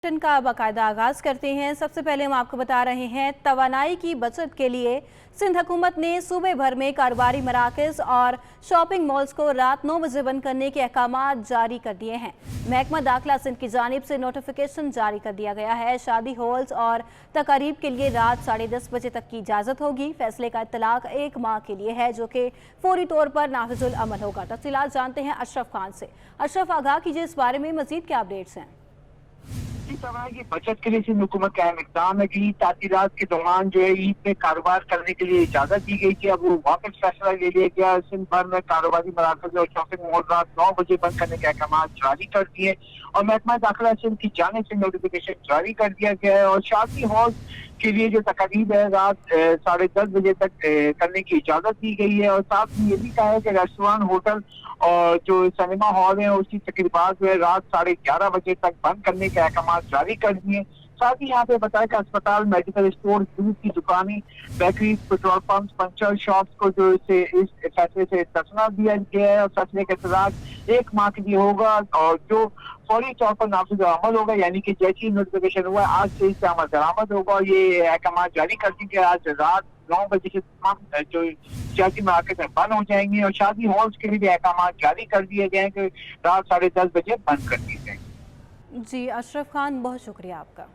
का बाकायदा आगाज करते हैं। सबसे पहले हम आपको बता रहे हैं तवानाई की बचत के लिए सिंध हुकूमत ने सूबे भर में कारोबारी मराकज और शॉपिंग मॉल्स को रात 9 बजे बंद करने के अहकाम जारी कर दिए हैं। महकमा दाखिला सिंध की जानिब से नोटिफिकेशन जारी कर दिया गया है। शादी हॉल्स और तकारीब के लिए रात 10:30 बजे तक की इजाज़त होगी। फैसले का इत्तलाक 1 माह के लिए है जो कि फौरी तौर पर नाफिजुल अमल होगा। तफसीलात जानते हैं अशरफ खान से। अशरफ, आगाह कीजिए इस बारे में मजीद क्या अपडेट्स हैं। की बचत के लिए सिंध हुकूमत का अहम इक़दाम है कि ईद तातीलात के दौरान जो है ईद में कारोबार करने के लिए इजाजत दी गई थी। अब वो वापस फैसला ले लिया गया। सिंध भर में कारोबारी मराकज और शॉपिंग मॉल रात 9 बजे बंद करने के अहकाम जारी कर दिए और महकमा दाखिला सिंध की जानिब से नोटिफिकेशन जारी कर दिया गया है। और शादी हॉल के लिए जो तकरीब है रात 10:30 बजे तक करने की इजाजत दी गई है। और साथ ही ये भी कहा है कि रेस्टोरेंट, होटल और जो सिनेमा हॉल है उसकी तकरीबात जो है रात 11:30 बजे तक बंद करने के अहकाम जारी कर दिए। साथ ही यहाँ पे बताया कि अस्पताल, मेडिकल स्टोर, दूध की दुकानें, bakeries, petrol pump, puncture shops को जो इस फैसले से तसना दिया गया है और फैसले का इंतजार 1 माह के लिए होगा और जो फौरी तौर पर नाफिज अमल होगा, यानी कि जैसी नोटिफिकेशन हुआ आज से इससे अमल दरामद होगा। और ये अहकाम जारी कर दी गया। आज रात 9 बजे से तमाम जो सियासी मराकज़ बंद हो जाएंगे और शादी हॉल्स के लिए भी अहकाम जारी कर दिए गए हैं कि रात 10:30 बजे बंद कर दिए जाएंगे। जी अशरफ खान, बहुत शुक्रिया आपका।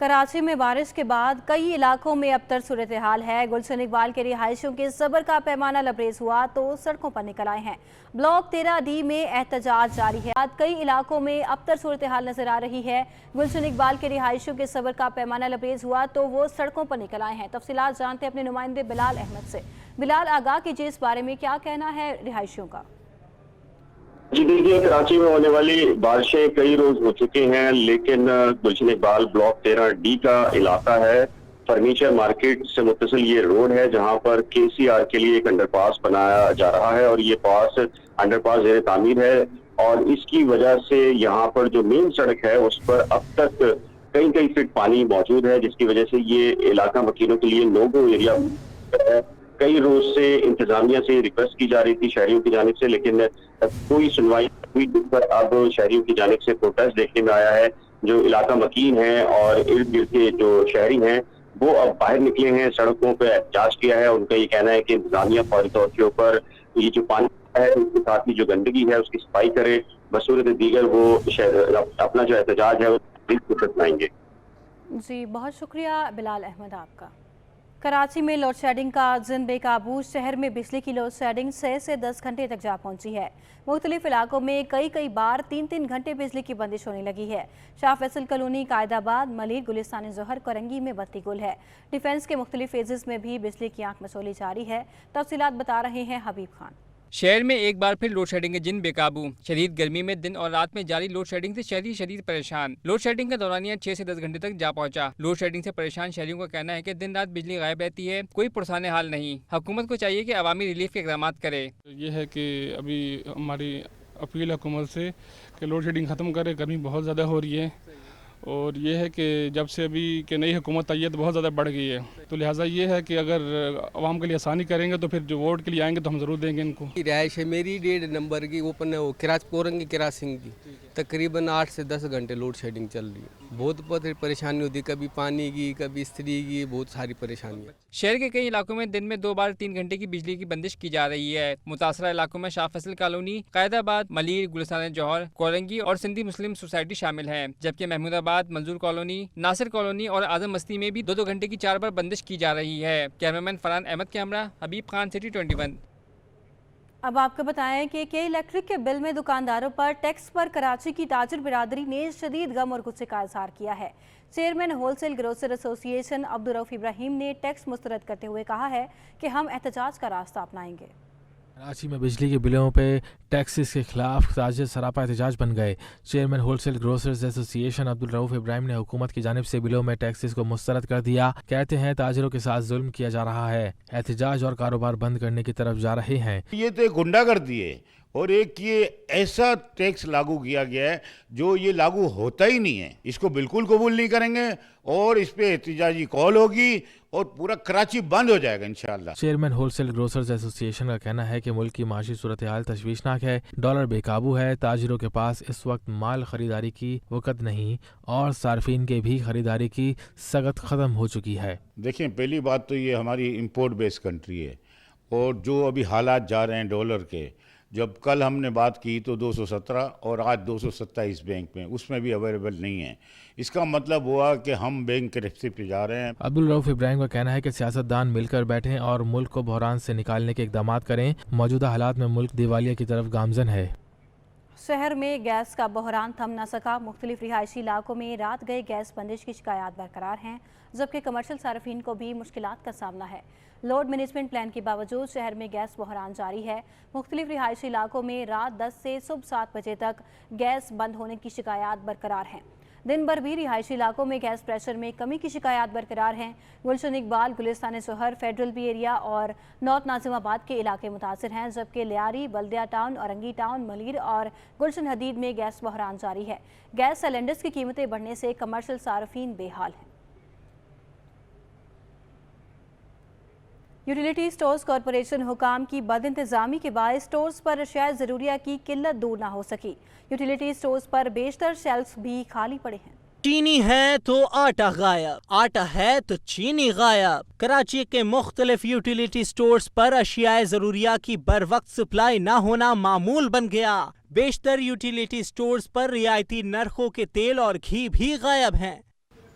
कराची में बारिश के बाद कई इलाकों में अबतर सूरत हाल है। गुलशन इकबाल के रिहायशियों के सब्र का पैमाना लबरेज हुआ तो सड़कों पर निकल आए हैं। ब्लॉक 13D में एहतजाज जारी है। आज कई इलाकों में अबतर सूरत हाल नजर आ रही है। गुलशन इकबाल के रिहायशियों के सब्र का पैमाना लबरेज हुआ तो वो सड़कों पर निकल आए हैं। तफसीलात जानते हैं अपने नुमाइंदे बिलाल अहमद से। बिलाल, आगाह कीजिए इस बारे में क्या कहना है रिहायशियों का। जी देखिए, कराची में होने वाली बारिशें कई रोज हो चुकी हैं, लेकिन गुलशन इकबाल ब्लॉक 13D का इलाका है। फर्नीचर मार्केट से मुत्तसिल ये रोड है जहां पर KCR के लिए एक अंडरपास बनाया जा रहा है और ये अंडरपास ज़ेर तामीर है और इसकी वजह से यहाँ पर जो मेन सड़क है उस पर अब तक कई फीट पानी मौजूद है, जिसकी वजह से ये इलाका मकीनों के लिए नो गो एरिया है। कई रोज से इंतजामिया से रिक्वेस्ट की जा रही थी शहरियों की जानिब से, लेकिन कोई सुनवाई हुई, जिस पर अब शहरियों की जानिब से प्रोटेस्ट देखने में आया है। जो इलाका मकीन है और इर्द गिर्द के जो शहरी हैं वो अब बाहर निकले हैं, सड़कों पर एहतजाज किया है। उनका ये कहना है कि इंतजामिया फौरी तौर के ऊपर ये जो पानी है उसके साथ ही जो गंदगी है उसकी सफाई करे, बसूरत दीगर वो अपना जो एहतजाज है वो अपनाएंगे। जी बहुत शुक्रिया बिलाल अहमद आपका। कराची में लोड शेडिंग का जिन बेकाबू। शहर में बिजली की लोड शेडिंग 6 से 10 घंटे तक जा पहुंची है। मुख्तलिफ इलाकों में कई बार 3 घंटे बिजली की बंदिश होने लगी है। शाह फैसल कॉलोनी, कायदाबाद, मलिक, गुलिस्तान जोहर, कोरंगी में बत्ती गुल है। डिफेंस के मुख्तलिफ फेजेस में भी बिजली की आंख मसोली जारी है। तफसीलात बता रहे हैं हबीब खान। शहर में एक बार फिर लोड शेडिंग के जिन बेकाबू। शदीद गर्मी में दिन और रात में जारी लोड शेडिंग से शहरी शदीद परेशान। लोड शेडिंग का दौरानिया 6 से 10 घंटे तक जा पहुंचा। लोड शेडिंग से परेशान शहरियों का कहना है कि दिन रात बिजली गायब रहती है, कोई पुरसाने हाल नहीं। हुकूमत को चाहिए कि अवामी रिलीफ के इक़दाम करे। ये है कि अभी हमारी अपील हुकूमत से कि लोड शेडिंग ख़त्म करे। गर्मी बहुत ज़्यादा हो रही है और ये है कि जब से अभी कि नई हुकूमत आई है तो बहुत ज़्यादा बढ़ गई है, तो लिहाजा ये है कि अगर आवाम के लिए आसानी करेंगे तो फिर जो वोट के लिए आएंगे तो हम ज़रूर देंगे इनको। रिहाइश है मेरी 1.5 नंबर की, ओपन है वो कोरंगी क्रासिंग की। तकरीबन 8 से 10 घंटे लोड शेडिंग चल रही है। बहुत परेशानी होती है, कभी पानी की, कभी स्त्री की, बहुत सारी परेशानी। शहर के कई इलाकों में दिन में 2 बार 3 घंटे की बिजली की बंदिश की जा रही है। मुतासरा इलाकों में शाह फैसल कॉलोनी, कायदाबाद, मलिर, गुलिस्तान जौहर, कोरंगी और सिंधी मुस्लिम सोसाइटी शामिल है, जबकि महमूदाबाद, मंजूर कॉलोनी, नासिर कॉलोनी और आजम मस्ती में भी 2 घंटे की 4 बार बंदिश की जा रही है। कैमरामैन फरहान अहमद के हमरा हबीब खान, सिटी 21। अब आपको बताएं कि इलेक्ट्रिक के बिल में दुकानदारों पर टैक्स पर कराची की ताजिर बिरादरी ने शदीद गम और गुस्से का इजहार किया है। Chairman wholesale grocer association Abdul Rauf Ibrahim ने टैक्स मुस्तरद करते हुए कहा है कि हम एहतजाज का रास्ता अपनाएंगे। कराची में बिजली के बिलों पे टैक्सेस के खिलाफ ताजिर सरापा एहतजाज बन गए। Chairman wholesale grocers association Abdul Rauf Ibrahim ने हुकूमत की जानिब से बिलों में टैक्सेस को मुस्तरद कर दिया। कहते हैं ताजिरों के साथ जुल्म किया जा रहा है, एहतजाज और कारोबार बंद करने की तरफ जा रहे हैं। ये तो गुंडागर्दी है और एक ये ऐसा टैक्स लागू किया गया है जो ये लागू होता ही नहीं है। इसको बिल्कुल कबूल नहीं करेंगे और इस पे एहतजाजी कॉल होगी और पूरा कराची बंद हो जाएगा इंशाल्लाह। चेयरमैन होलसेल ग्रोसर्स एसोसिएशन का कहना है कि मुल्क की माशी सूरत हाल तशवीशनाक है, डॉलर बेकाबू है, ताजिरों के पास इस वक्त माल खरीदारी की वक़्त नहीं और सार्फिन के भी खरीदारी की सगत ख़त्म हो चुकी है। देखिए, पहली बात तो ये हमारी इंपोर्ट बेस्ड कंट्री है और जो अभी हालात जा रहे हैं डॉलर के, जब कल हमने बात की तो 217 और आज 227 बैंक में, उसमें भी अवेलेबल नहीं है। इसका मतलब हुआ कि हम बैंक के रस्ते पे जा रहे हैं। अब्दुल रऊफ इब्राहिम का कहना है कि सियासतदान मिलकर बैठें और मुल्क को बहरान से निकालने के इक़दामात करें। मौजूदा हालात में मुल्क दिवालिया की तरफ गामजन है। शहर में गैस का बहरान थम न सका। मुख्तलिफ रिहायशी इलाकों में रात गए गैस बंदिश की शिकायत बरकरार हैं, जबकि कमर्शियल सार्फिन को भी मुश्किलात का सामना है। लोड मैनेजमेंट प्लान के बावजूद शहर में गैस बहरान जारी है। मुख्तलिफ रिहायशी इलाकों में रात 10 से सुबह 7 बजे तक गैस बंद होने की शिकायत बरकरार हैं। दिन भर भी रिहायशी इलाकों में गैस प्रेशर में कमी की शिकायत बरकरार हैं। गुलशन इकबाल, गुलिस्तान शहर, फेडरल बी एरिया और नॉर्थ नाजिमाबाद के इलाके मुतासिर हैं, जबकि लियारी, बल्दिया टाउन, औरंगी टाउन, मलीर और गुलशन हदीद में गैस बहरान जारी है। गैस सिलेंडर्स की कीमतें बढ़ने से कमर्शियल सार्फिन बेहाल हैं। यूटिलिटी स्टोर्स कॉरपोरेशन हुकाम की बदइंतजामी के बाद स्टोर्स पर अशिया ज़रूरिया की किल्लत दूर ना हो सकी। यूटिलिटी स्टोर्स पर बेशतर शेल्फ्स भी खाली पड़े हैं। चीनी है तो आटा गायब, आटा है तो चीनी गायब। कराची के मुख्तलिफ यूटिलिटी स्टोर्स पर अशियाए ज़रूरिया की बर वक्त सप्लाई न होना मामूल बन गया। बेशतर यूटिलिटी स्टोर्स पर रियायती नरखों के तेल और घी भी गायब हैं।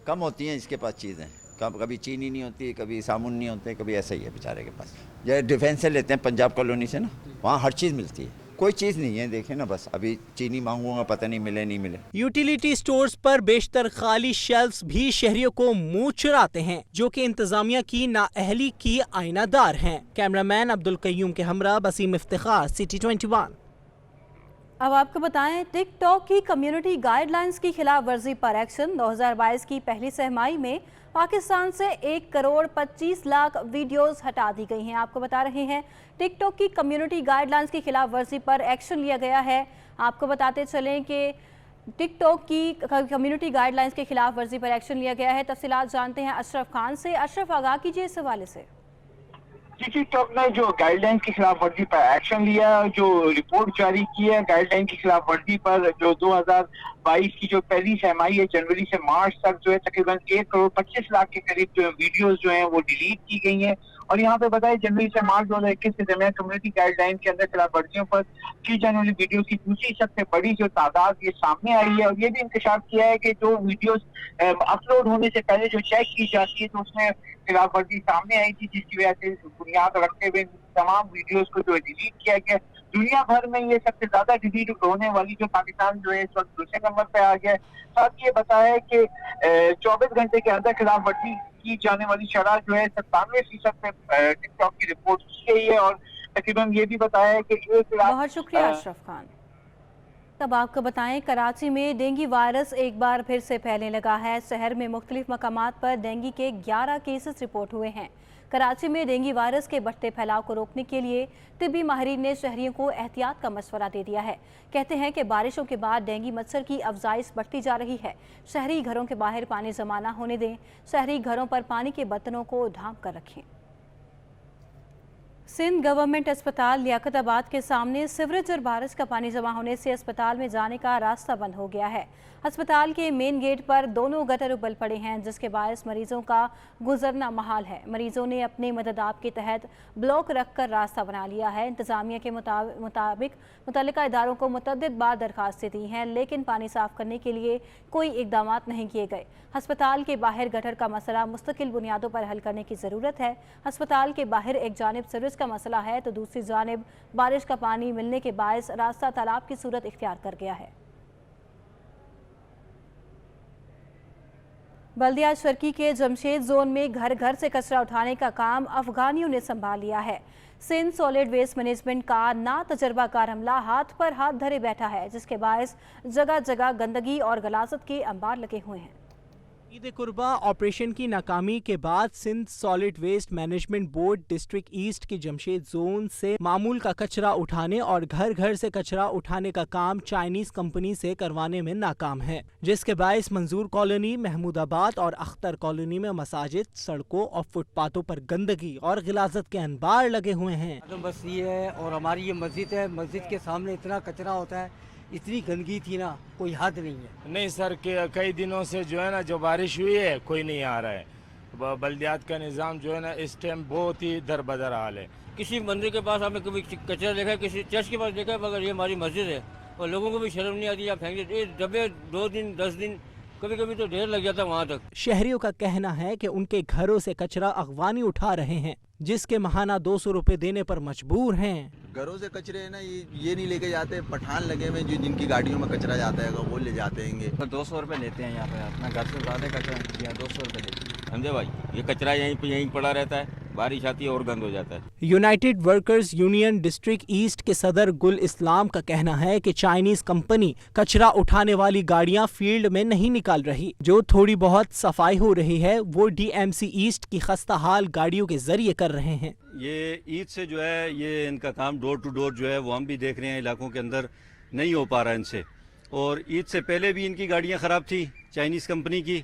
कम होती हैं इसके पास चीज़ें, कभी चीनी नहीं होती, कभी साबुन नहीं होते, कभी ऐसा ही है बेचारे के पास। ये डिफेंस से लेते हैं पंजाब कॉलोनी से ना, वहाँ हर चीज़ मिलती है, कोई चीज़ नहीं है। देखें ना, बस अभी चीनी मांगूंगा, पता नहीं मिले नहीं मिले। यूटिलिटी स्टोर्स पर बेशतर खाली शेल्फ्स भी शहरियों को मुंह चुराते हैं, जो कि इंतजामिया की नाअहली की आईनादार हैं। कैमरामैन अब्दुल कय्यूम के हमरा वसीम इफ्तिखार, सिटी 21। अब आपको बताएं, टिकटॉक की कम्युनिटी गाइडलाइंस की खिलाफ वर्जी पर एक्शन। 2022 की पहली सहमाई में पाकिस्तान से 1,25,00,000 वीडियोस हटा दी गई हैं। आपको बता रहे हैं, टिकटॉक की कम्युनिटी गाइडलाइंस की खिलाफ वर्जी पर एक्शन लिया गया है। आपको बताते चलें कि टिकटॉक की कम्युनिटी गाइडलाइंस के खिलाफ वर्जी पर एक्शन लिया गया है। तफसीलात जानते हैं अशरफ खान से। अशरफ, आगाह कीजिए इस हवाले से। टिकटॉक ने जो गाइडलाइन की खिलाफ वर्जी पर एक्शन लिया, जो रिपोर्ट जारी की है गाइडलाइन की खिलाफ वर्जी पर, जो 2022 की जो पहली सहमाई है जनवरी से मार्च तक जो है तकरीबन 1,25,00,000 के करीब जो वीडियोस जो हैं वो डिलीट की गई हैं। और यहाँ पे बताया जनवरी से मार्च 2021 के दरमियान कम्युनिटी गाइडलाइन के अंदर खिलाफ वर्जियों पर की जाने वाली वीडियो की दूसरी सबसे बड़ी जो तादाद ये सामने आई है। और ये भी इंकशाफ किया है कि जो वीडियोस अपलोड होने से पहले जो चेक की जाती है तो उसमें खिलाफ वर्जी सामने आई थी, जिसकी वजह से बुनियाद रखते हुए तमाम वीडियोस को जो डिलीट किया गया। दुनिया भर में ये सबसे ज्यादा डिलीट होने वाली जो पाकिस्तान जो है इस वक्त दूसरे नंबर पे आ गया है। साथ ये बताया कि 24 घंटे के अंदर खिलाफ वर्जी की जाने वाली शरह जो है 97% पे टिकटॉक की रिपोर्ट की गई है। और तकरीबन ये भी बताया है कि 1 लाख। बहुत शुक्रिया अशरफ खान। तब आपको बताएं, कराची में डेंगू वायरस एक बार फिर से फैलने लगा है। शहर में मुख्तलिफ मकामात पर डेंगू के 11 केसेस रिपोर्ट हुए हैं। कराची में डेंगू वायरस के बढ़ते फैलाव को रोकने के लिए तिब्बी माहिरीन ने शहरियों को एहतियात का मशवरा दे दिया है। कहते हैं कि बारिशों के बाद डेंगू मच्छर की अफजाइश बढ़ती जा रही है। शहरी घरों के बाहर पानी जमा ना होने दें। शहरी घरों पर पानी के बर्तनों को ढांप कर रखें। सिंध गवर्नमेंट अस्पताल लियाकताबाद के सामने सीवरेज और बारिश का पानी जमा होने से अस्पताल में जाने का रास्ता बंद हो गया है। अस्पताल के मेन गेट पर दोनों गटर उबल पड़े हैं, जिसके बायस मरीजों का गुजरना महाल है। मरीजों ने अपने मददाब के तहत ब्लॉक रखकर रास्ता बना लिया है। इंतजामिया के मुताबिक मुतल्लिका इदारों को मुतअद्दिद बार दरखास्तें दी हैं, लेकिन पानी साफ करने के लिए कोई इकदाम नहीं किए गए। अस्पताल के बाहर गटर का मसला मुस्तकिल बुनियादों पर हल करने की ज़रूरत है। अस्पताल के बाहर एक जानिब सीवरेज का मसला है तो दूसरी जानिब बारिश का पानी मिलने के बायस रास्ता तालाब की सूरत इख्तियार कर गया है। बल्दिया शर्की के जमशेद जोन में घर घर से कचरा उठाने का काम अफगानियों ने संभाल लिया है। सिंध सॉलिड वेस्ट मैनेजमेंट का ना तजर्बाकार अमला हाथ पर हाथ धरे बैठा है, जिसके बायस जगह जगह गंदगी और गलाजत के अंबार लगे हुए हैं। ईद कुर्बा ऑपरेशन की नाकामी के बाद Sindh solid waste management board district east के जमशेद जोन से मामूल का कचरा उठाने और घर घर से कचरा उठाने का काम चाइनीज कंपनी से करवाने में नाकाम है, जिसके बायस मंजूर कॉलोनी, महमूदाबाद और अख्तर कॉलोनी में मसाजिद, सड़कों और फुटपाथों पर गंदगी और गिलाजत के अनबार लगे हुए हैं। तो बस ये है, और हमारी ये मस्जिद है, मस्जिद के सामने इतना कचरा होता है, इतनी गंदगी थी ना, कोई हद नहीं है। नहीं सर, कई दिनों से जो है ना, जो बारिश हुई है कोई नहीं आ रहा है। बल्दियात का निज़ाम जो है ना इस टाइम बहुत ही दरबदर हाल है। किसी मंदिर के पास आपने कभी कचरा देखा है, किसी चर्च के पास देखा है, मगर ये हमारी मस्जिद है और लोगों को भी शर्म नहीं आती, आप फेंक देते डब्बे 2 दिन 10 दिन, कभी कभी तो ढेर लग जाता वहाँ तक। शहरियों का कहना है कि उनके घरों से कचरा अगवानी उठा रहे हैं, जिसके महाना 200 रुपए देने पर मजबूर हैं। घरों से कचरे है ना, ये नहीं लेके जाते, पठान लगे हुए जो जिनकी गाड़ियों में कचरा जाता है वो ले जाते हैं। 200 रुपए लेते हैं यहाँ पे, अपना घर से ज़्यादा कचरा यहाँ 200 रुपए लेते हैं। समझे भाई, ये कचरा यहीं पड़ा रहता है, बारिश आती है और गंद हो जाता है। United workers union district east के सदर गुल इस्लाम का कहना है कि चाइनीज कंपनी कचरा उठाने वाली गाड़ियां फील्ड में नहीं निकाल रही, जो थोड़ी बहुत सफाई हो रही है वो डीएमसी ईस्ट की खस्ता हाल गाड़ियों के जरिए कर रहे हैं। ये ईद से जो है ये इनका काम डोर टू डोर जो है वो हम भी देख रहे हैं, इलाकों के अंदर नहीं हो पा रहा है इनसे। और ईद से पहले भी इनकी गाड़ियाँ ख़राब थी चाइनीज़ कंपनी की,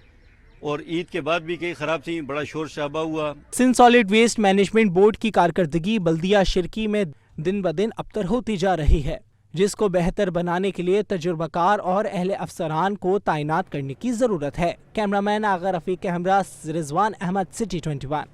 और ईद के बाद भी कई ख़राब थी, बड़ा शोर शराबा हुआ। Sindh solid waste management board की कारकर्दगी बल्दिया शिरकी में दिन ब दिन अबतर होती जा रही है, जिसको बेहतर बनाने के लिए तजुर्बाकार और अहले अफसरान को तैनात करने की ज़रूरत है। कैमरामैन आगा रफ़ीक के हमरा रिजवान अहमद, सिटी 21।